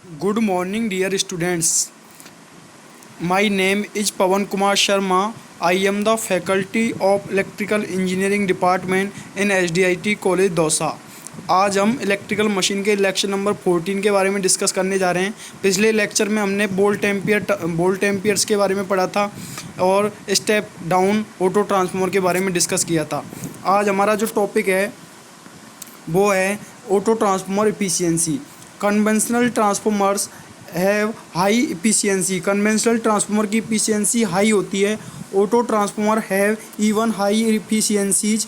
Good morning, dear students. My name is Pawan Kumar Sharma. I am the faculty of Electrical Engineering Department in SDIT College Dausa. आज हम electrical machine के lecture number 14 के बारे में discuss करने जा रहे हैं। पिछले लेक्चर में हमने वोल्ट एम्पियर्स के बारे में पढ़ा था और स्टेप डाउन ऑटो ट्रांसफार्मर के बारे में डिस्कस किया था। आज हमारा जो टॉपिक है वो है auto transformer efficiency. Conventional transformers have high efficiency. Conventional transformer की एफिशिएंसी हाई होती है। Auto transformer have even high efficiencies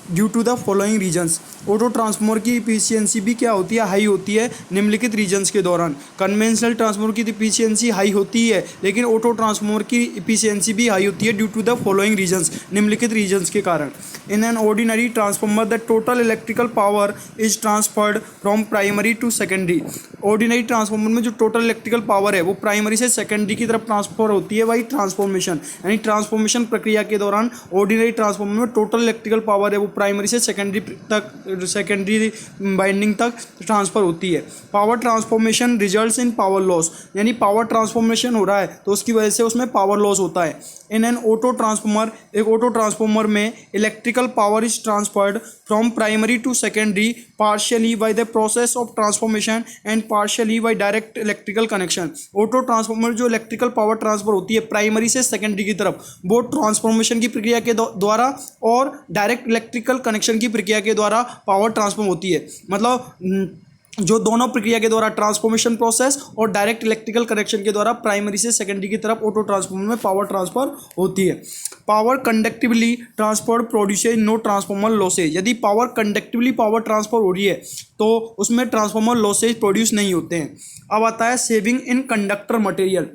due to the following reasons. Auto transformer की इफिशियंसी भी क्या होती है, हाई होती है निम्नलिखित रीजन्स के दौरान। कन्वेंशनल ट्रांसफार्मर की इफिशियंसी हाई होती है, लेकिन ऑटो ट्रांसफार्मर की इफिशियंसी भी हाई होती है due to the following reasons, निम्नलिखित रीजन्स के कारण। In an ordinary transformer the total electrical power is transferred from primary to secondary. Ordinary transformer में जो टोटल इलेक्ट्रिकल पावर है वो प्राइमरी से सेकेंडरी की तरफ ट्रांसफर होती है बाई ट्रांसफॉर्मेशन। यानी ट्रांसफॉर्मेशन प्रक्रिया के दौरान ऑर्डिनरी ट्रांसफार्मर में टोटल इलेक्ट्रिकल पावर है वो प्राइमरी से सेकेंडरी बाइंडिंग तक ट्रांसफर होती है। Power transformation results in power loss. यानी पावर ट्रांसफॉर्मेशन हो रहा है तो उसकी वजह से उसमें पावर लॉस होता है। इन एन ऑटो ट्रांसफार्मर, एक ऑटो ट्रांसफार्मर में electrical power is transferred from primary to secondary partially by the process of transformation and partially by direct electrical connection. Auto transformer जो इलेक्ट्रिकल पावर ट्रांसफर होती है primary से secondary की तरफ, वो transformation की प्रक्रिया के द्वारा और डायरेक्ट इलेक्ट्रिकल कनेक्शन की प्रक्रिया के द्वारा पावर ट्रांसफॉर्म होती है। मतलब जो दोनों प्रक्रिया के द्वारा, ट्रांसफॉर्मेशन प्रोसेस और डायरेक्ट इलेक्ट्रिकल कनेक्शन के द्वारा प्राइमरी से सेकेंडरी की तरफ ऑटो ट्रांसफार्मर में पावर ट्रांसफर होती है। Power conductively transfer produces no transformer losses. यदि पावर कंडक्टिवली पावर ट्रांसफर हो रही है तो उसमें ट्रांसफार्मर लॉसेज प्रोड्यूस नहीं होते हैं। अब आता है saving in conductor material.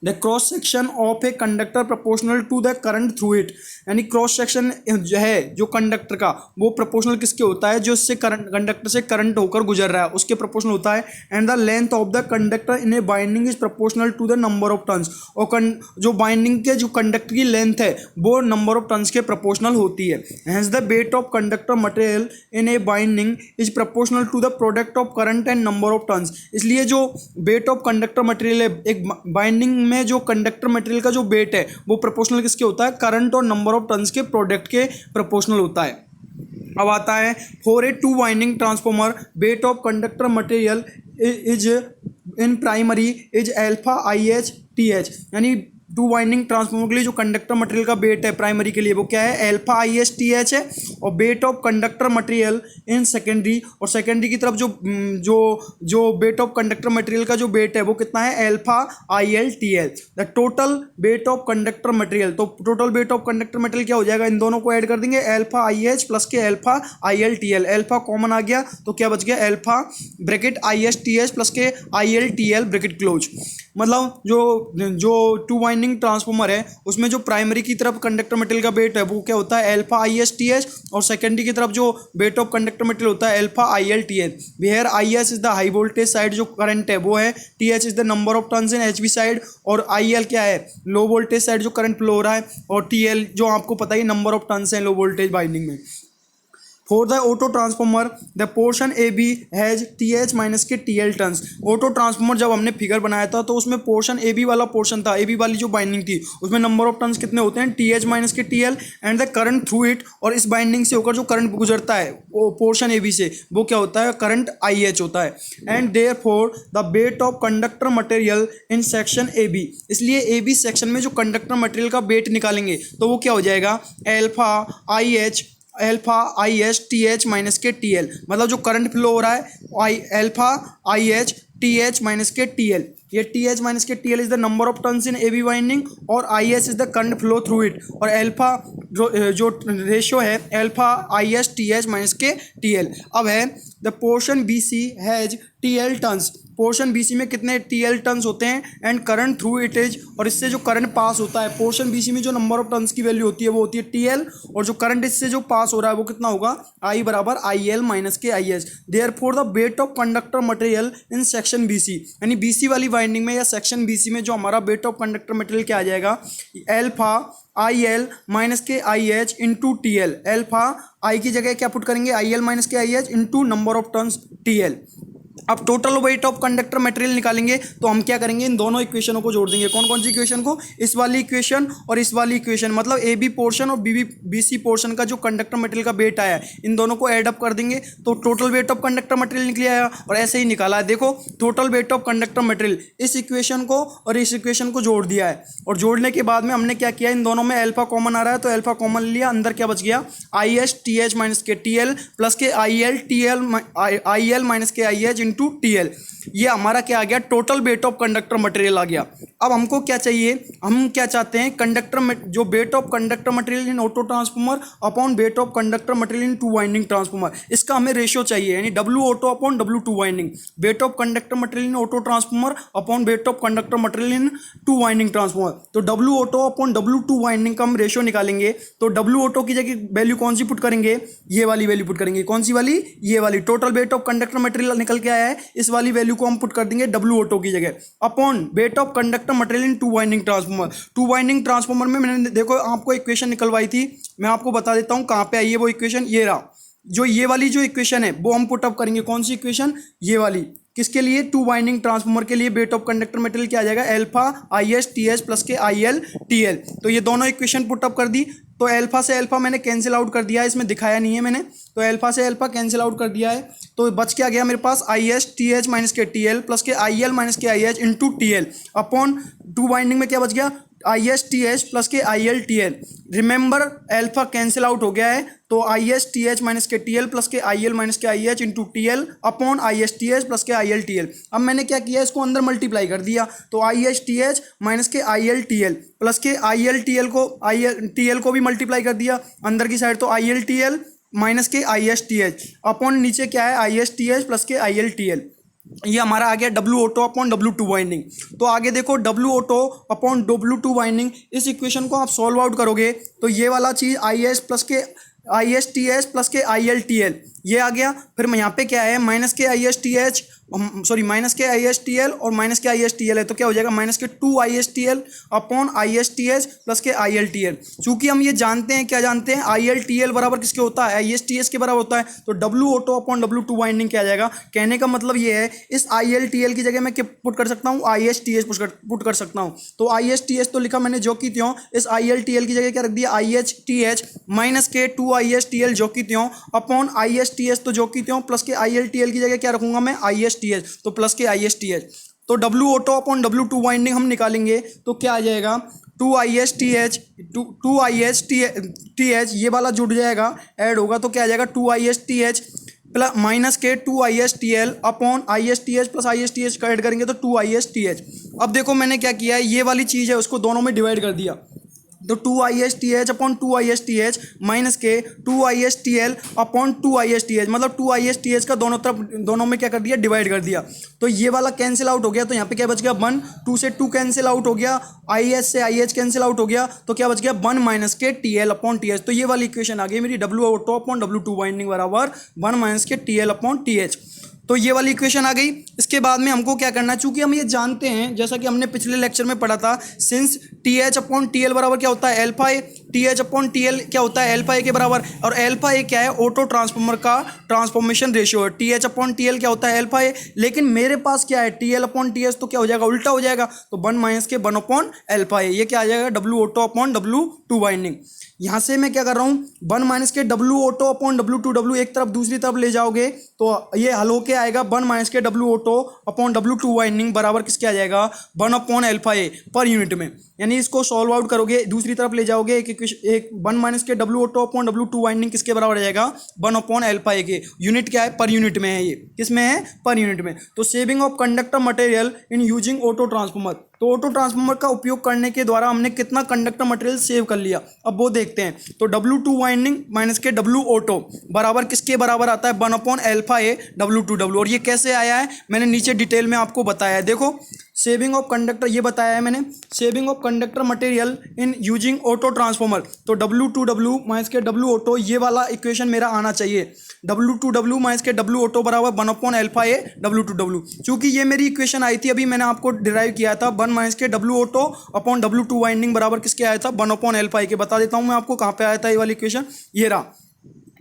The cross section of a conductor proportional to the current through it. यानी क्रॉस सेक्शन जो है जो कंडक्टर का, वो प्रोपोर्शनल किसके होता है, जो इससे कंडक्टर से करंट होकर गुजर रहा है उसके प्रोपोर्शनल होता है। And the length of the conductor in a binding is proportional to the number of turns. और जो बाइंडिंग के जो कंडक्टर की लेंथ है वो नंबर ऑफ टर्न्स के प्रोपोर्शनल होती है। Hence the weight of conductor material in a binding is proportional to the product of current and number of turns. इसलिए जो वेट ऑफ कंडक्टर मटेरियल है एक बाइंडिंग में, जो कंडक्टर मटेरियल का जो वेट है वो प्रोपोर्शनल किसके होता है, करंट और नंबर ऑफ टर्न्स के प्रोडक्ट के प्रोपोर्शनल होता है। अब आता है for a to winding transformer wait of conductor material is in primary is alpha I H T H. यानी टू वाइंडिंग ट्रांसफॉर्मर के लिए जो कंडक्टर मटेरियल का वेट है प्राइमरी के लिए वो क्या है, alpha I H T H है। और wait of conductor material in secondary, और सेकेंडरी की तरफ जो वेट ऑफ कंडक्टर मटेरियल का जो वेट है वो कितना है, alpha I L T L. The total weight of conductor material, तो total weight of conductor material क्या हो जाएगा, इन दोनों को ऐड कर देंगे, अल्फा आई एच प्लस के alpha I L T L. Alpha common आ गया तो क्या बच गया, alpha bracket I H T H plus के I L T L bracket close. मतलब जो टू वाइंडिंग ट्रांसफार्मर है उसमें जो प्राइमरी की तरफ कंडक्टर मटेरियल का वेट है वो क्या होता है, alpha I S T H, और सेकेंडरी की तरफ जो वेट ऑफ कंडक्टर मटेरियल होता है alpha I L T H. Where I S is the high voltage side, जो करंट है वो है, T H is the number of turns in H V side, और आई एल क्या है, low voltage side जो करंट फ्लो हो रहा है, और टी एल जो आपको पता ही नंबर ऑफ टर्न्स है लो वोल्टेज बाइंडिंग में। For the auto transformer the portion A B has T H minus के T L turns. Auto transformer जब हमने फिगर बनाया था तो उसमें पोर्शन ए बी वाला पोर्शन था, ए बी वाली जो बाइंडिंग थी उसमें नंबर ऑफ टर्न्स कितने होते हैं, टी एच माइनस के T L, and the current through it, और इस बाइंडिंग से होकर जो करंट गुजरता है वो पोर्शन ए बी से वो क्या होता है, करंट आई एच होता है। And therefore the weight of conductor material in section A B. इसलिए ए बी सेक्शन में जो कंडक्टर मटेरियल का वेट निकालेंगे तो वो क्या हो जाएगा, alpha I H, alpha I H T H minus के टी एल। मतलब जो करंट फ्लो हो रहा है alpha I H T H minus के टी एल। ये टी एच माइनस के T L is the number of turns in A B winding, और I H is the current flow through it, और alpha जो ratio है alpha I H T H minus के T L. अब है the portion B C has T L turns. Portion B C में कितने T L turns होते हैं, and current through it is, और इससे जो करंट पास होता है पोर्शन बी सी में जो नंबर ऑफ टर्न्स की वैल्यू होती है वो होती है टी एल, और जो करंट इससे जो पास हो रहा है वो कितना होगा, आई बराबर आई एल माइनस के I H. Therefore the weight of conductor material in section B C. यानी बी सी वाली वाइंडिंग में या सेक्शन बी सी में जो हमारा वेट ऑफ कंडक्टर मटेरियल क्या आ जाएगा, अल्फा आई एल माइनस के I H into T L. Alpha I की जगह क्या पुट करेंगे, आई एल माइनस के I H into number of turns T L. अब total weight of conductor material निकालेंगे तो हम क्या करेंगे, इन दोनों इक्वेशनों को जोड़ देंगे। कौन कौन सी इक्वेशन को, इस वाली इक्वेशन और इस वाली इक्वेशन, मतलब ए बी पोर्शन और बी सी पोर्शन का जो कंडक्टर मटेरियल का वेट आया है, इन दोनों को ऐड अप कर देंगे तो total weight of conductor material निकल आया। और ऐसे ही निकाला है, देखो total weight of conductor material, इस इक्वेशन को और इस इक्वेशन को जोड़ दिया है। और जोड़ने के बाद में हमने क्या किया, इन दोनों में अल्फा कॉमन आ रहा है तो अल्फा कॉमन लिया, अंदर क्या बच गया, I H T H minus के टी एल प्लस के आई एल माइनस के I H into T L. ये हमारा क्या आ गया, total weight of conductor material आ गया। अब हमको क्या चाहिए, हम क्या चाहते हैं, जो weight of conductor material in auto transformer upon weight of conductor material in two winding transformer, इसका हमें रेशियो चाहिए, यानी W auto upon W two winding, weight of conductor material in auto transformer upon weight of conductor material in two winding transformer. तो W auto upon W two winding का हम ratio निकालेंगे तो W auto की जगह value कौन सी put करेंगे, ये वाली वैल्यू पुट करेंगे। कौन सी वाली, ये वाली। Total weight of conductor material निकल के आया है, इस वाली वैल्यू को हम पुट कर देंगे डब्ल्यू ऑटो की जगह upon weight of conductor material in two winding transformer. Two winding transformer में मैंने देखो आपको इक्वेशन निकलवाई थी, मैं आपको बता देता हूं कहां पे आई है वो इक्वेशन, ये रहा। जो ये वाली जो इक्वेशन है वो हम पुट अप करेंगे, कौन सी इक्वेशन, ये वाली। किसके लिए, टू वाइंडिंग ट्रांसफॉर्मर के लिए वेट ऑफ कंडक्टर मटेरियल क्या आ जाएगा, alpha I S T H plus के आई एल टी एल। तो ये दोनों इक्वेशन पुट अप कर दी तो अल्फा से अल्फा मैंने कैंसिल आउट कर दिया है, इसमें दिखाया नहीं है मैंने, तो अल्फा से अल्फा कैंसिल आउट कर दिया है तो बच क्या गया मेरे पास, I S T H minus के टी एल प्लस के आई एल माइनस के I H into T L upon two winding में क्या बच गया, I S T H plus के I L T L. Remember alpha cancel out हो गया है तो I S T H minus के टी एल प्लस के आई एल माइनस के I H into T L upon I S T H plus के I L T L. अब मैंने क्या किया, इसको अंदर मल्टीप्लाई कर दिया तो I S T H minus के I L T L plus के आई एल टी एल को, आई एल टी एल को भी मल्टीप्लाई कर दिया अंदर की साइड तो I L T L minus के I S T H upon नीचे क्या है, I S T H plus के आई एल टी एल। ये हमारा आ गया W auto upon W two winding. तो आगे देखो W auto upon W two winding, इस इक्वेशन को आप सॉल्व आउट करोगे तो ये वाला चीज़ आई एस प्लस के I S T H plus के आई एल टी एल ये आ गया। फिर यहाँ पे क्या है, माइनस के I S T H, sorry minus के आई एस टी एल और माइनस के आई एस टी एल है तो क्या हो जाएगा, माइनस के two I S T L upon I S T H plus के आई एल टी एल। चूंकि हम ये जानते हैं, क्या जानते हैं, आई एल टी एल बराबर किसके होता है, आई एस टी एच के बराबर होता है। तो W auto upon W two winding क्या आ जाएगा, कहने का मतलब ये है इस आई एल टी एल की जगह मैं क्या पुट कर सकता हूँ, आई एस टी एच पुट कर सकता हूँ। तो आई एस टी एच तो लिखा मैंने जो की त्यों, इस आई एल टी एल की जगह क्या रख दिया, I H T H minus के two I S T L जो की त्यों upon I S T H तो जो की त्यों प्लस के आई एल टी एल की जगह क्या रखूंगा मैं, आई एस टी एच तो प्लस के आई एस टी एच। तो W auto upon W two winding हम निकालेंगे तो क्या आ जाएगा, two I S T H two I S T H ये वाला जुड़ जाएगा, ऐड होगा तो क्या आ जाएगा, two I S T H plus minus के two I S T L upon I S T H plus I S T H का ऐड करेंगे तो two I S T H. अब देखो मैंने क्या किया है, ये वाली चीज़ है उसको दोनों में डिवाइड कर दिया तो two I S T H upon two I S T H minus के two I S T L upon two I S T H, मतलब two I S T H का दोनों तरफ दोनों में क्या कर दिया, डिवाइड कर दिया। तो ये वाला कैंसिल आउट हो गया तो यहाँ पे क्या बच गया, वन, टू से टू कैंसिल आउट हो गया, आई एस से आई एच कैंसिल आउट हो गया तो क्या बच गया, वन माइनस के T L upon T H. तो ये वाली इक्वेशन आ गई मेरी, W auto upon W two winding बराबर वन माइनस के T L upon T H. तो ये वाली इक्वेशन आ गई। इसके बाद में हमको क्या करना है, चूंकि हम ये जानते हैं जैसा कि हमने पिछले लेक्चर में पढ़ा था, since T H upon T L बराबर क्या होता है, एल्फा ए, T H upon T L क्या होता है, एल्फा ए के बराबर, और एल्फा ए क्या है, ऑटो ट्रांसफॉर्मर का ट्रांसफॉर्मेशन रेशियो है। T H upon T L क्या होता है, एल्फा ए, लेकिन मेरे पास क्या है, T L upon T H, तो क्या हो जाएगा, उल्टा हो जाएगा, तो वन माइनस के वन अपॉन एल्फा ए, ये क्या आ जाएगा, W auto upon W two winding. यहाँ से मैं क्या कर रहा हूँ, वन माइनस के W auto upon W to, W एक तरफ दूसरी तरफ ले जाओगे तो ये हल होके आएगा वन माइनस के W auto upon W two winding बराबर किसके आ जाएगा, वन अपॉन एल्फा ए पर यूनिट में। यानी इसको सॉल्व आउट करोगे, दूसरी तरफ ले जाओगे, एक वन माइनस के W auto upon W two winding किसके बराबर आ जाएगा, वन अपॉन एल्फा ए के। यूनिट क्या है, पर यूनिट में है, ये किस में है, पर यूनिट में। तो saving of conductor material in using auto transformer, तो ऑटो ट्रांसफॉर्मर का उपयोग करने के द्वारा हमने कितना कंडक्टर मटेरियल सेव कर लिया, अब वो देखते हैं। तो डब्ल्यू टू वाइंडिंग माइनस के डब्ल्यू ऑटो बराबर किसके बराबर आता है, one upon alpha A W two W. और ये कैसे आया है मैंने नीचे डिटेल में आपको बताया है, देखो सेविंग ऑफ कंडक्टर ये बताया है मैंने, saving of conductor material in using auto transformer. तो डब्ल्यू टू डब्ल्यू माइनस के डब्ल्यू ऑटो ये वाला इक्वेशन मेरा आना चाहिए, डब्ल्यू टू डब्ल्यू माइनस के डब्ल्यू ऑटो बराबर one upon alpha A W two W. चूंकि ये मेरी इक्वेशन आई थी, अभी मैंने आपको डिराइव किया था, वन माइनस के W auto upon W two winding बराबर किसके आया था, वन अपॉन एल्फा ए के। बता देता हूँ मैं आपको कहाँ पे आया था ये वाली इक्वेशन, ये रहा।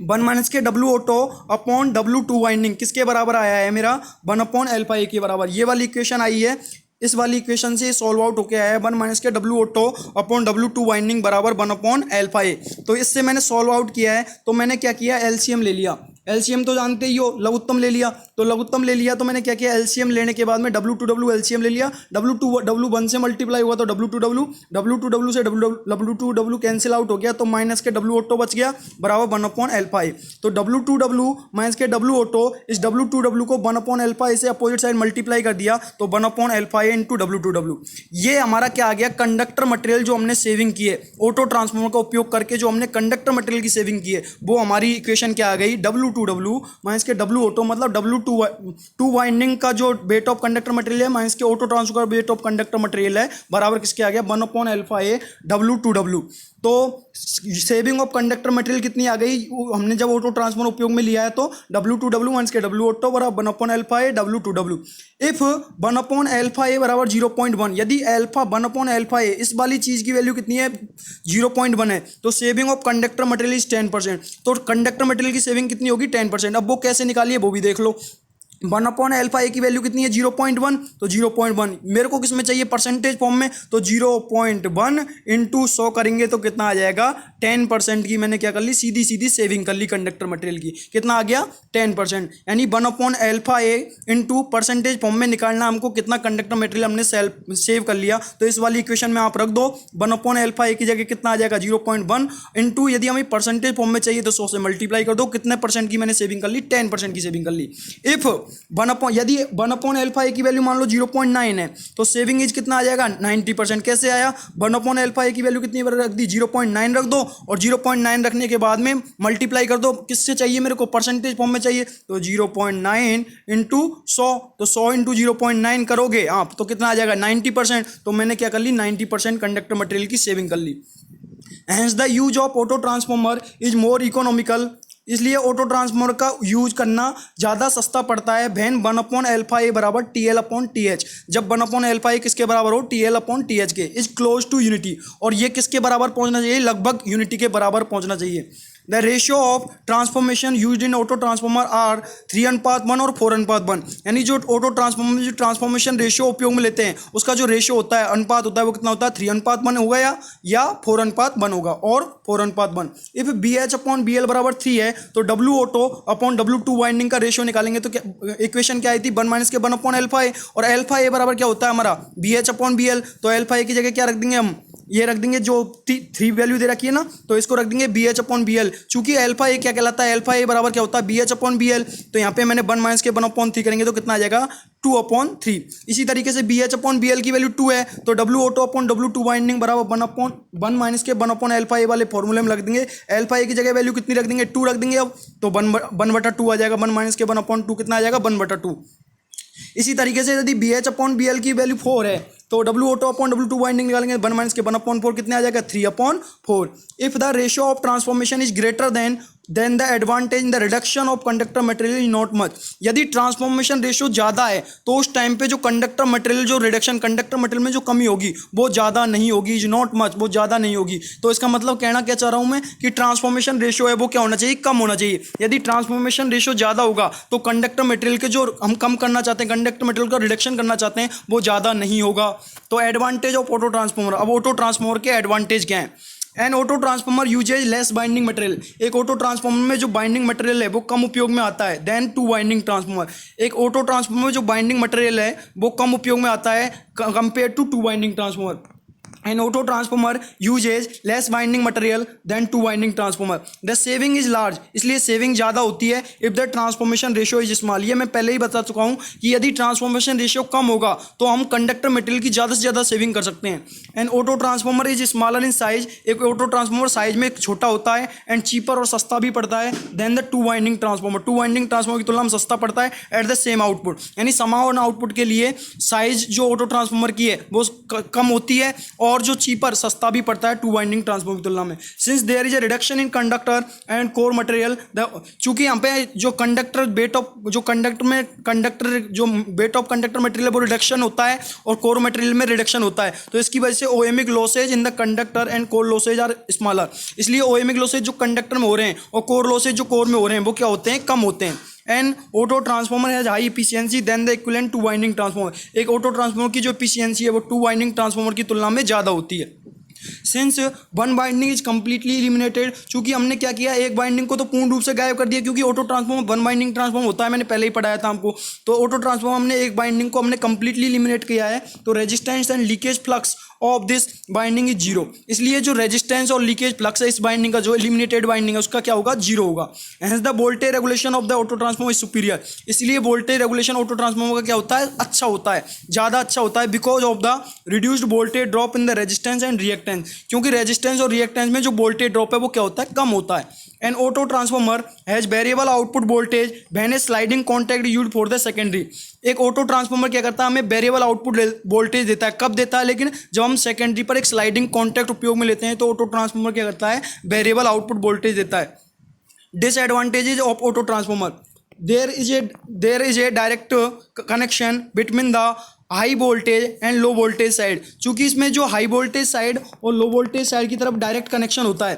वन माइनस के W auto upon W two winding किसके बराबर आया है मेरा, वन अपॉन एल्फा ए के बराबर। ये वाली इक्वेशन आई है, इस वाली इक्वेशन से सॉल्व आउट होके आया है वन माइनस के W auto upon W two winding बराबर वन अपॉन एल्फा ए। तो इससे मैंने सॉल्व आउट किया है, तो मैंने क्या किया, एलसीएम ले लिया। एलसीएम तो जानते ही हो, लघुत्तम ले लिया। तो लघुत्तम ले लिया तो मैंने क्या किया, एलसीएम लेने के बाद में डब्ल्यू टू डब्ल्यू एलसीएम ले लिया। डब्ल्यू वन से मल्टीप्लाई हुआ तो डब्ल्यू टू डब्ल्यू से W two W cancel out हो गया, तो माइनस के डब्ल्यू ऑटो बच गया बराबर वन अपॉन एल्फा ए। तो डब्ल्यू टू डब्ल्यू माइनस के डब्ल्यू ऑटो, इस डब्ल्यू टू डब्ल्यू को वन अपॉन एल्फा ए से अपोजिट साइड मल्टीप्लाई कर दिया तो वन अपॉन एल्फा ए इंटू डब्ल्यू टू डब्ल्यू। ये हमारा क्या आ गया, कंडक्टर मटेरियल जो हमने सेविंग की है ऑटो ट्रांसफॉर्मर का उपयोग करके, जो हमने कंडक्टर मटेरियल की सेविंग की है, वो हमारी इक्वेशन क्या आ गई, डब्ल्यू टू डब्ल्यू माइनस के डब्ल्यू ऑटो मतलब डब्ल्यू टू वाइंडिंग का जो वेट ऑफ कंडक्टर मटेरियल है माइनस के ऑटो ट्रांसफॉर्मर का वेट ऑफ कंडक्टर मटेरियल है बराबर किसके आ गया, one upon alpha A W two W. तो सेविंग ऑफ कंडक्टर मटेरियल कितनी आ गई, हमने जब ऑटो ट्रांसफॉर्मर उपयोग में लिया है तो डब्ल्यू टू डब्ल्यू माइनस के डब्ल्यू ऑटो बराबर one upon alpha A W two W. If one upon alpha A बराबर 0.1, यदि एल्फा वन अपॉन एल्फा ए इस वाली चीज की वैल्यू कितनी है 0.1 है, तो saving of conductor material is 10%। तो कंडक्टर मटेरियल की सेविंग कितनी होगी 10%। अब वो कैसे निकालिए वो भी देख लो। वन अपॉन एल्फा ए की वैल्यू कितनी है 0.1, तो 0.1 मेरे को किस में चाहिए, परसेंटेज फॉर्म में, तो 0.1 इंटू 100 करेंगे तो कितना आ जाएगा 10% की मैंने क्या कर ली, सीधी सीधी सेविंग कर ली कंडक्टर मटेरियल की। कितना आ गया 10%, यानी वन अपॉन एल्फा ए इंटू परसेंटेज फॉर्म में निकालना हमको कितना कंडक्टर मटेरियल हमने सेव कर लिया। तो इस वाली इक्वेशन में आप रख दो, वन अपॉन एल्फा ए की जगह कितना आ जाएगा 0.1 इंटू, यदि हमें परसेंटेज फॉर्म में चाहिए तो 100 से मल्टीप्लाई कर दो, कितने परसेंट की मैंने सेविंग कर ली, 10% की सेविंग कर ली। इफ यदि वन अपॉन एल्फा ए की वैल्यू मान लो 0.9 है तो सेविंग इज कितना आ जाएगा 90%। कैसे आया, वन अपॉन एल्फा ए की वैल्यू कितनी रख दी 0.9 रख दो, और 0.9 रखने के बाद में मल्टीप्लाई कर दो, किससे चाहिए मेरे को, परसेंटेज फॉर्म में चाहिए, तो 0.9 इंटू 100, तो 100 इंटू 0.9 करोगे आप तो कितना आ जाएगा 90%। तो मैंने क्या कर ली 90% कंडक्टर मटेरियल की सेविंग कर ली। Hence the use of auto transformer is more economical, इसलिए ऑटो ट्रांसफॉर्मर का यूज करना ज़्यादा सस्ता पड़ता है when one upon alpha A बराबर T L upon T H. जब वन अपॉन एल्फा ए किसके बराबर हो, T L upon T H के, इज क्लोज टू यूनिटी, और ये किसके बराबर पहुंचना चाहिए, लगभग यूनिटी के बराबर पहुंचना चाहिए। The ratio of transformation used in auto transformer are 3:1 और 4:1, यानी जो ऑटो ट्रांसफॉर्मर में जो ट्रांसफॉर्मेशन रेशियो उपयोग में लेते हैं उसका जो रेशियो होता है, अनुपात होता है, वो कितना होता है 3:1 होगा या 4:1 होगा, और 4:1। If B H upon B L बराबर 3 है तो W auto upon W two winding का रेशियो निकालेंगे तो इक्वेशन क्या आई थी, 1 माइनस के 1 अपॉन एल्फा ए, और एल्फा ए बराबर क्या होता है हमारा B H upon B L. तो एल्फा ए की जगह क्या रख देंगे हम, ये रख देंगे जो 3 वैल्यू दे रखी है ना, तो इसको रख देंगे B H upon B L. चूंकि एल्फा ए क्या कहलाता है, एल्फा ए बराबर क्या होता है B H upon B L, तो यहाँ पे मैंने 1 माइनस के 1/3 करेंगे तो कितना आ जाएगा 2/3। इसी तरीके से B H upon B L की वैल्यू 2 है तो W auto upon W two winding बराबर 1 माइनस के 1 अपॉन एल्फा ए वाले फॉर्मूले में रख देंगे। एल्फा ए की जगह वैल्यू कितनी रख देंगे 2 रख देंगे, अब तो 1/2 आ जाएगा, 1 माइनस के 1/2 कितना आ जाएगा 1/2। इसी तरीके से यदि B H upon B L की वैल्यू 4 है तो W auto upon W two winding निकालेंगे, 1 माइनस के 1/4 कितने आ जाएगा 3/4। If the ratio of transformation is greater then the advantage in the reduction of conductor material is not much. यदि transformation ratio ज़्यादा है तो उस टाइम पे जो कंडक्टर मटेरियल जो रिडक्शन कंडक्टर मटेरियल में जो कमी होगी वो ज़्यादा नहीं होगी, इज नॉट मच, वो ज़्यादा नहीं होगी। तो इसका मतलब कहना क्या चाह रहा हूँ मैं कि ट्रांसफॉर्मेशन रेशियो है वो क्या होना चाहिए, कम होना चाहिए। यदि ट्रांसफॉर्मेशन रेशियो ज़्यादा होगा तो कंडक्टर मटेरियल के जो हम कम करना चाहते हैं, कंडक्टर मटेरियल का रिडक्शन करना चाहते हैं, वो ज़्यादा नहीं होगा। तो एडवांटेज ऑफ ऑटो ट्रांसफॉर्मर, अब ऑटो ट्रांसफॉर्मर के एडवांटेज क्या है। An auto transformer uses less binding material, एक ऑटो ट्रांसफॉर्मर में जो बाइंडिंग मटेरियल है वो कम उपयोग में आता है देन टू वाइंडिंग ट्रांसफॉर्मर। एक ऑटो ट्रांसफॉर्मर में जो बाइंडिंग मटेरियल है वो कम उपयोग में आता है compare to two winding transformer. An auto transformer uses less winding material than two winding transformer. The saving is large, इसलिए सेविंग ज़्यादा होती है if the transformation ratio is small। ये मैं पहले ही बता चुका हूँ कि यदि ट्रांसफॉर्मेशन रेशियो कम होगा तो हम कंडक्टर मटेरियल की ज़्यादा से ज़्यादा सेविंग कर सकते हैं। And auto transformer is smaller in size, एक ऑटो ट्रांसफॉर्मर साइज में छोटा होता है एंड चीपर और सस्ता भी पड़ता है than the two winding transformer. Two winding transformer की तुलना में सस्ता पड़ता है एट द सेम आउटपुट, यानी समान आउटपुट के लिए साइज जो ऑटो ट्रांसफॉर्मर की है वो कम होती है और जो चीपर सस्ता भी पड़ता है टू वाइंडिंग ट्रांसफार्मर की तुलना में। Since there is a reduction in conductor and core material, चूंकि यहाँ पे जो कंडक्टर वेट ऑफ जो वेट ऑफ कंडक्टर मटेरियल वो रिडक्शन होता है और कोर मटेरियल में रिडक्शन होता है, तो इसकी वजह से ohmic losses in the conductor and core losses are smaller. इसलिए ओएमिक लॉसेज जो कंडक्टर में हो रहे हैं और कोर लॉसेज जो कोर में हो रहे हैं वो क्या होते हैं, कम होते हैं। An auto transformer has high efficiency than the equivalent two winding transformer. एक ऑटो ट्रांसफार्मर की जो एफिशिएंसी है वो टू वाइंडिंग ट्रांसफार्मर की तुलना में ज़्यादा होती है। Since one binding is completely eliminated, चूंकि हमने क्या किया, एक बाइंडिंग को तो पूर्ण रूप से गायब कर दिया, क्योंकि auto transformer one binding transformer होता है, मैंने पहले ही पढ़ाया था हमको। तो ऑटो ट्रांसफार्मर हमने एक बाइंडिंग को हमने कम्प्लीटली इलिमिनेट किया है, तो resistance and leakage flux of this binding is zero. इसलिए जो रेजिस्टेंस और लीकेज फ्लक्स है इस बाइंडिंग का, जो एलिमिनेटेड बाइंडिंग है उसका क्या होगा, जीरो होगा। Hence the voltage regulation of the auto transformer is superior. इसलिए वोल्टेज रेगुलेशन ऑटो ट्रांसफार्मर का क्या होता है, अच्छा होता है, ज़्यादा अच्छा होता है, because of the reduced voltage drop in the resistance and reactance. क्योंकि रेजिस्टेंस और रिएक्टेंस में जो वोल्टेज ड्रॉप है वो क्या होता है, कम होता है। An auto transformer has variable output voltage when A sliding contact used for the secondary. एक ऑटो ट्रांसफार्मर क्या करता है, हमें वेरिएबल आउटपुट वोल्टेज देता है। कब देता है, लेकिन जब हम सेकेंडरी पर एक स्लाइडिंग कॉन्टैक्ट उपयोग में लेते हैं तो ऑटो ट्रांसफार्मर क्या करता है, वेरिएबल आउटपुट वोल्टेज देता है। Disadvantages of auto transformer, there is a direct connection between the high voltage and low voltage side. चूंकि इसमें जो हाई वोल्टेज साइड और लो वोल्टेज साइड की तरफ डायरेक्ट कनेक्शन होता है,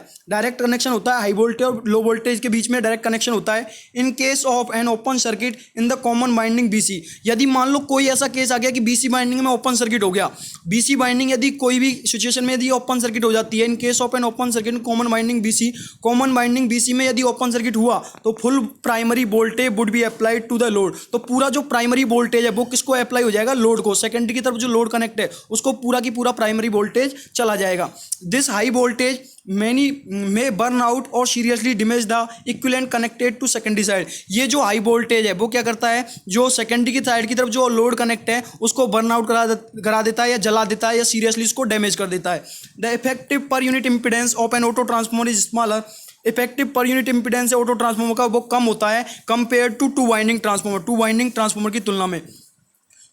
हाई वोल्टेज और लो वोल्टेज के बीच में डायरेक्ट कनेक्शन होता है। In case of an open circuit in the common binding BC, यदि मान लो कोई ऐसा केस आ गया कि बीसी बाइंडिंग में ओपन सर्किट हो गया, बीसी बाइंडिंग यदि कोई भी सिचुएशन में यदि ओपन सर्किट हो जाती है, in case of an open circuit common binding BC में यदि ओपन सर्किट हुआ तो full primary voltage would be applied to the load. तो पूरा जो प्राइमरी वोल्टेज है वो किसको अप्लाई हो जाएगा, लोड को। सेकेंडरी की तरफ जो लोड कनेक्ट है उसको पूरा की पूरा प्राइमरी वोल्टेज चला जाएगा। This high voltage many may burn out और seriously damage the equivalent connected to secondary side. ये जो हाई वोल्टेज है वो क्या करता है, जो सेकेंडरी की साइड की तरफ जो लोड कनेक्ट है उसको बर्न आउट करा देता है या जला देता है या सीरियसली उसको डैमेज कर देता है। The effective per unit impedance of an auto transformer is smaller. Effective per unit impedance auto transformer का वो कम होता है compare to two winding transformer की तुलना में।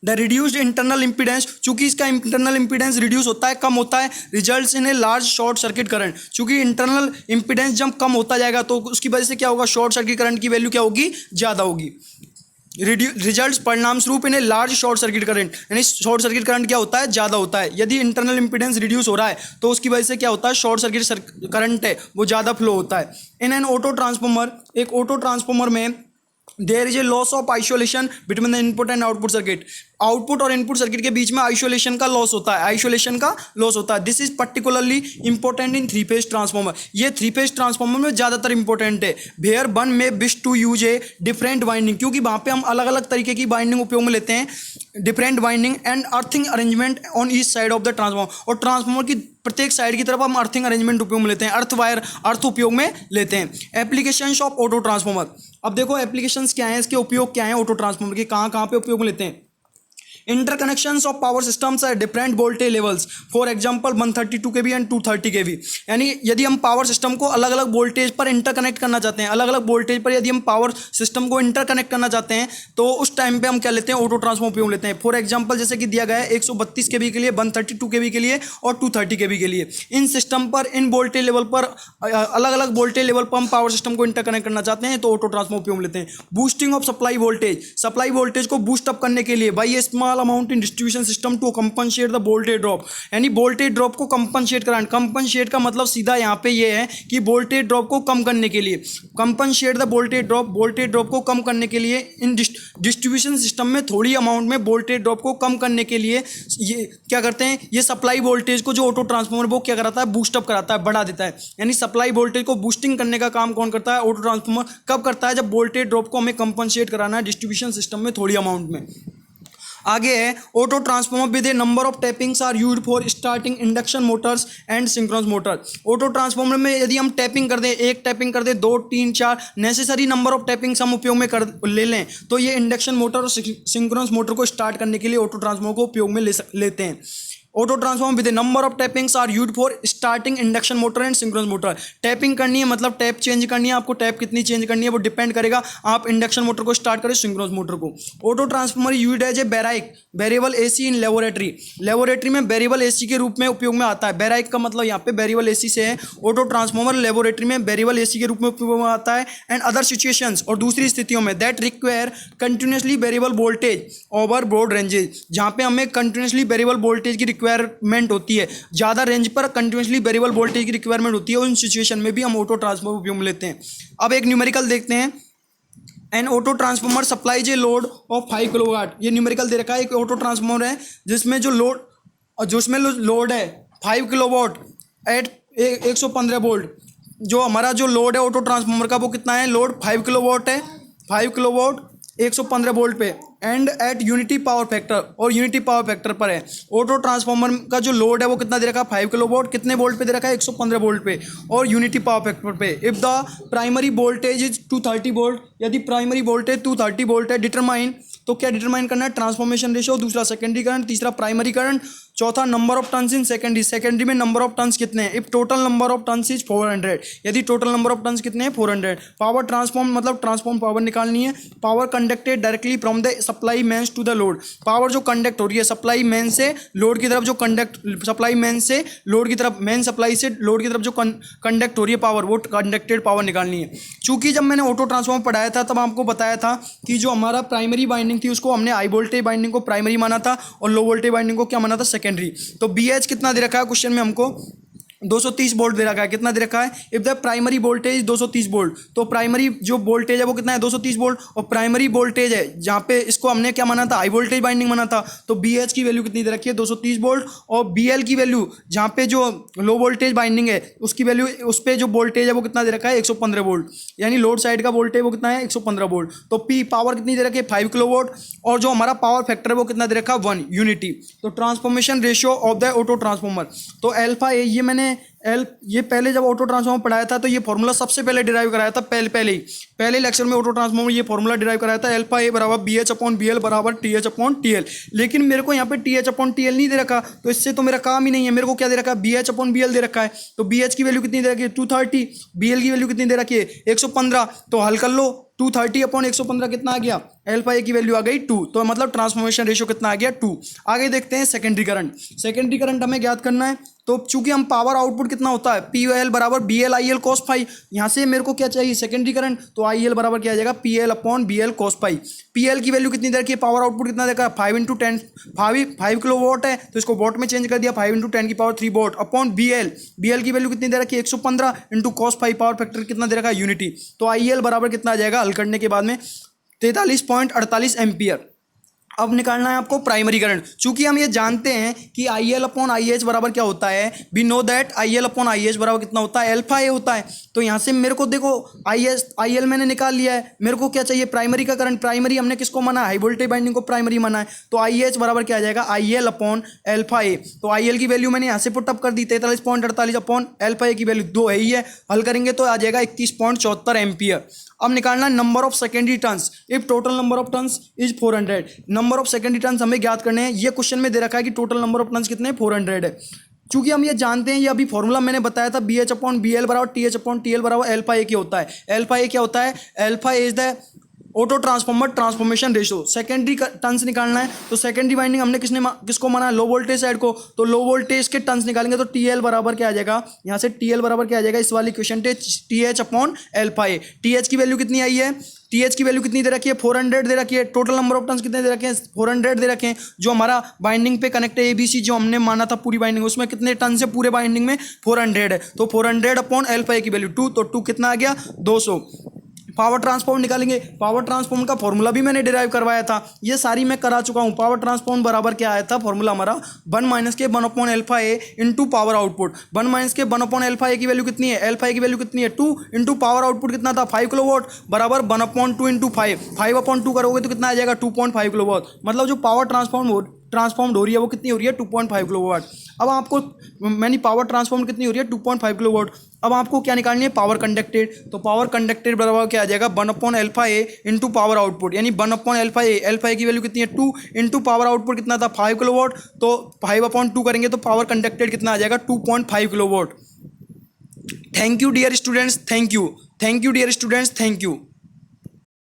द रिड्यूस्ड इंटरनल इंपीडेंस, चूंकि इसका इंटरनल इंपीडेंस रिड्यूस होता है, कम होता है, results in a large short circuit current. चूंकि इंटरनल इंपीडेंस जब कम होता जाएगा तो उसकी वजह से क्या होगा, शॉर्ट सर्किट करंट की वैल्यू क्या होगी, ज़्यादा होगी। रिजल्ट्स परिणाम स्वरूप in a large short circuit current, यानी शॉर्ट सर्किट करंट क्या होता है, ज़्यादा होता है। यदि इंटरनल इंपीडेंस रिड्यूस हो रहा है तो उसकी वजह से क्या होता है, शॉर्ट सर्किट करंट है वो ज़्यादा फ्लो होता है। इन एन ऑटो ट्रांसफार्मर, एक ऑटो ट्रांसफार्मर में there is a loss of isolation between the input and output circuit. Output और इनपुट सर्किट के बीच में आइसोलेशन का लॉस होता है, this is particularly important in three phase transformer. ये थ्री फेज ट्रांसफार्मर में ज़्यादातर इंपॉर्टेंट है। Where one may wish to use a different winding, क्योंकि वहाँ पे हम अलग अलग तरीके की बाइंडिंग उपयोग में लेते हैं, different winding and earthing arrangement on each side of the transformer. और ट्रांसफार्मर की प्रत्येक साइड की तरफ हम अर्थिंग अरेंजमेंट उपयोग में लेते हैं, अर्थ उपयोग में लेते हैं। एप्लीकेशंस ऑफ ऑटो ट्रांसफार्मर, अब देखो एप्लीकेशंस क्या हैं, इसके उपयोग क्या हैं ऑटो ट्रांसफार्मर के, कहाँ पे उपयोग में लेते हैं। Interconnections of power systems at different voltage levels, for example 132 kV and 230 kV। यानी यदि हम पावर सिस्टम को अलग अलग वोल्टेज पर इंटरकनेक्ट करना चाहते हैं, अलग अलग वोल्टेज पर यदि हम पावर सिस्टम को इंटरकनेक्ट करना चाहते हैं तो उस टाइम पे हम क्या लेते हैं, ऑटो ट्रांसफार्मर उपयोग लेते हैं। फॉर एग्जाम्पल जैसे कि दिया गया है 132 kV के लिए, 132 kV के लिए और 230 kV के लिए। इन सिस्टम पर इन वोल्टेज लेवल पर अलग अलग वोल्टेज लेवल पर हम पावर सिस्टम को इंटरकनेक्ट करना चाहते हैं तो ऑटो ट्रांसफार्मर उपयोग लेते हैं। बूस्टिंग ऑफ सप्लाई वोल्टेज को बूस्ट अप करने के लिए by a small amount in distribution system to compensate the voltage drop, यानी वोल्टेज ड्रॉप को कंपनसेट कराना। कंपनसेट का मतलब सीधा यहाँ पे ये है कि वोल्टेज ड्रॉप को कम करने के लिए, कंपनसेट द वोल्टेज ड्रॉप को कम करने के लिए इन डिस्ट्रीब्यूशन सिस्टम में थोड़ी अमाउंट में वोल्टेज ड्रॉप को कम करने के लिए ये क्या करते हैं, ये सप्लाई वोल्टेज को जो ऑटो ट्रांसफार्मर वो क्या कराता है, बूस्टअप कराता है, बढ़ा देता है। यानी सप्लाई वोल्टेज को बूस्टिंग करने का काम कौन करता है, ऑटो ट्रांसफार्मर। कब करता है, जब वोल्टेज ड्रॉप को हमें कंपनसेट कराना है डिस्ट्रीब्यूशन सिस्टम में थोड़ी अमाउंट में। आगे है auto transformer with a number of tappings are used for starting induction motors and synchronous motor. Auto transformer में यदि हम टैपिंग कर दें, एक टैपिंग कर दें, 2, 3, 4 नेसेसरी नंबर ऑफ टैपिंग्स हम उपयोग में ले लें तो ये इंडक्शन मोटर और सिंक्रोनस मोटर को स्टार्ट करने के लिए ऑटो ट्रांसफार्मर को उपयोग में लेते हैं। Auto transformer with number of tappings are used for starting induction motor and synchronous motor. Tapping करनी है मतलब टैप चेंज करनी है, आपको टैप कितनी चेंज करनी है वो डिपेंड करेगा आप इंडक्शन मोटर को स्टार्ट करें सिंक्रोनस मोटर को। Auto transformer used as a variac variable AC in laboratory. Laboratory में वेरिएबल एसी के रूप में उपयोग में आता है। बैराइक का मतलब यहाँ पे वेरिएबल एसी से है। ऑटो ट्रांसफॉर्मर लेबोरेटरी में वेरिएबल एसी के रूप में उपयोग में आता है। एंड अदर सिचुएशंस, और दूसरी स्थितियों में, that require continuously variable voltage over broad ranges, जहाँ पे हमें कंटिन्यूसली वेरिएबल वोल्टेज की रिक्वायरमेंट होती है, ज़्यादा रेंज पर कंटिन्यूसली वेरिएबल वोल्टेज की रिक्वायरमेंट होती है, उन सिचुएशन में भी हम ऑटो ट्रांसफॉर्मर उपयोग में लेते हैं। अब एक न्यूमेरिकल देखते हैं। An auto transformer supplies a load of 5 kilowatt. ये न्यूमेरिकल दे रखा है। एक ऑटो ट्रांसफॉर्मर है जिसमें जो लोड और जो उसमें लोड है 5 किलोवाट एट 115 वोल्ट। जो हमारा जो लोड है ऑटो ट्रांसफॉर्मर का वो कितना है, लोड 5 किलोवाट है, 5 किलोवाट 115 वोल्ट पे and eight unity power factor, और यूनिटी पावर फैक्टर पर है। ऑटो ट्रांसफॉर्मर का जो लोड है वो कितना दे रखा है, 5 किलोवाट, कितने वोल्ट पे दे रखा है, 115 वोल्ट पे और यूनिटी पावर फैक्टर पे। If the primary voltage is 230 volt, यदि प्राइमरी वोल्टेज 230 वोल्ट है, डिटरमाइन, तो क्या डिटरमाइन करना है, ट्रांसफॉर्मेशन रेशियो, दूसरा सेकेंडरी करंट, तीसरा प्राइमरी करंट, चौथा number of turns in secondary. Secondary में नंबर ऑफ टन्स कितने हैं, if total number of turns is 400, यदि टोटल नंबर ऑफ टन्स कितने हैं 400। पावर ट्रांसफॉर्म मतलब ट्रांसफॉर्म पावर निकालनी है। Power conducted directly from the supply mains to the load, power जो कंडक्ट हो रही है सप्लाई मेन से लोड की तरफ, जो कंडक्ट सप्लाई मेन से लोड की तरफ, मेन सप्लाई से लोड की तरफ जो कंडक्ट हो रही है पावर, वो कंडक्टेड पावर निकालनी है। चूंकि जब मैंने ऑटो ट्रांसफॉर्मर पढ़ाया था तब आपको बताया था कि जो हमारा प्राइमरी बाइंडिंग थी उसको हमने हाई वोल्टेज बाइंडिंग को प्राइमरी माना था और लो वोल्टेज बाइंडिंग को क्या माना था, सेकेंडरी। तो BH कितना दे रखा है क्वेश्चन में हमको, 230 वोल्ट दे रखा है। कितना दे रखा है, if the primary voltage 230 volt, तो प्राइमरी जो वोल्टेज है वो कितना है 230 वोल्ट, और प्राइमरी वोल्टेज है जहाँ पे इसको हमने क्या माना था, हाई वोल्टेज बाइंडिंग माना था, तो BH की वैल्यू कितनी दे रखी है 230 वोल्ट, और BL की वैल्यू जहाँ पे जो लो वोल्टेज बाइंडिंग है उसकी वैल्यू, उस पर जो वोल्टेज है वो कितना दे रखा है 115 वोल्ट, यानी लोड साइड का वोल्टेज वो कितना है 115 वोल्ट। तो P पावर कितनी दे रखी है 5 किलोवाट, और जो हमारा पावर फैक्टर है वो कितना दे रखा है 1 यूनिटी। तो transformation ratio of the auto transformer, तो अल्फा ए, ये मैंने ये पहले जब ऑटो ट्रांसफॉर्मर पढ़ाया था तो ये फॉर्मूला सबसे पहले डिराइव कराया था, पहले लेक्चर में ऑटो ट्रांसफॉर्मर ये फॉर्मूला डिराइव कराया था, अल्फा ए बराबर BH/BL बराबर TH/TL। लेकिन मेरे को यहाँ पे TH/TL नहीं दे रखा, तो इससे तो मेरा काम ही नहीं है। मेरे को क्या दे रखा है, BH/BL दे रखा है। तो BH की वैल्यू कितनी दे रखी है 230, BL की वैल्यू कितनी दे रखी है 115, तो हल कर लो, 230/115 कितना आ गया, अल्फा ए की वैल्यू आ गई 2, तो मतलब ट्रांसफॉर्मेशन रेशियो कितना आ गया 2। आगे देखते हैं सेकेंडरी करंट। सेकेंडरी करंट हमें ज्ञात करना है, तो चूंकि हम पावर आउटपुट कितना होता है PL बराबर BL/IL cos phi, यहाँ से मेरे को क्या चाहिए सेकेंडरी करंट, तो IL बराबर क्या आ जाएगा PL/BL cos phi। PL की वैल्यू कितनी दे रखी है, पावर आउटपुट कितना देखा 5 × 5 किलो वॉट है, तो इसको वॉट में चेंज कर दिया, 5 × 10⁻³ वॉट अपॉन BL की वैल्यू कितनी दे रखी है 115 × cos phi, पावर फैक्टर कितना दे रखा है यूनिटी। तो IL बराबर कितना आ जाएगा हल करने के बाद में 43.48 एम्पियर। अब निकालना है आपको प्राइमरी करंट। चूंकि हम ये जानते हैं कि IL/IH बराबर क्या होता है, वी नो दैट IL/IH बराबर कितना होता है, अल्फा ए होता है। तो यहाँ से मेरे को देखो IL मैंने निकाल लिया है, मेरे को क्या चाहिए प्राइमरी का करंट। प्राइमरी हमने किसको माना, हाई वोल्टेज बाइंडिंग को प्राइमरी माना है, तो IH बराबर क्या आ जाएगा IL/अल्फा ए। तो IL की वैल्यू मैंने यहाँ से पुटअप कर दी 43.48 अपॉन अल्फा ए की वैल्यू 2 है ही है, हल करेंगे तो आ जाएगा 31.74 एम्पियर। अब निकालना number of secondary turns, if total number of turns is 400। Number of secondary turns हमें ज्ञात करने हैं। ये क्वेश्चन में दे रखा है कि टोटल नंबर ऑफ टर्न्स कितने 400 है। चूंकि हम ये जानते हैं, ये अभी फॉर्मूला मैंने बताया था BH/BL बराबर TH/TL बराबर अल्फा ए क्या होता है। अल्फा ए क्या होता है, alpha A is the auto transformer transformation ratio. Secondary turns निकालना है, तो सेकेंडरी वाइंडिंग हमने किसको माना है, लो वोल्टेज साइड को, तो लो वोल्टेज के टर्न्स निकालेंगे तो TL बराबर क्या आ जाएगा, यहाँ से TL बराबर क्या आ जाएगा इस वाली क्वेश्चन TH/अल्फा ए। TH की वैल्यू कितनी आई है, TH की वैल्यू कितनी दे रखी है 400 दे रखी है। टोटल नंबर ऑफ टर्न्स कितने दे रखे हैं 400 दे रखे हैं। जो हमारा बाइंडिंग पे कनेक्ट है ABC जो हमने माना था पूरी बाइंडिंग, उसमें कितने टर्न्स है पूरे बाइंडिंग में 400 है, तो 400/अल्फा ए की वैल्यू 2, तो 2 कितना आ गया 200। पावर ट्रांसफॉर्म निकालेंगे, पावर ट्रांसफॉर्म का फॉर्मूला भी मैंने डिराइव करवाया था, ये सारी मैं करा चुका हूँ। पावर ट्रांसफॉर्म बराबर क्या आया था फॉर्मूला हमारा 1 - के 1/अल्फा ए इंटू पावर आउटपुट। 1 - के 1/अल्फा ए की वैल्यू कितनी है, अल्फा ए की वैल्यू कितनी है 2 इंटू पावर आउटपुट कितना था 5 किलोवाट बराबर 1/2 इंटू 5 5/2 करोगे तो कितना आ जाएगा 2.5 किलोवाट। मतलब जो पावर ट्रांसफॉर्म ट्रांसफॉर्म्ड हो रही है वो कितनी हो रही है 2.5 किलोवाट। अब आपको मैंने पावर ट्रांसफॉर्म कितनी हो रही है 2.5 किलोवाट। अब आपको क्या निकालनी है पावर कंडक्टेड, तो पावर कंडक्टेड बराबर क्या आ जाएगा 1/α इंटू पावर आउटपुट, यानी 1/α अल्फा ए की वैल्यू कितनी है 2 इंटू पावर आउटपुट कितना था 5 किलोवाट, तो 5/2 करेंगे तो पावर कंडक्टेड कितना आ जाएगा 2.5 kilowatt. Thank you dear students, thank you dear students, thank you.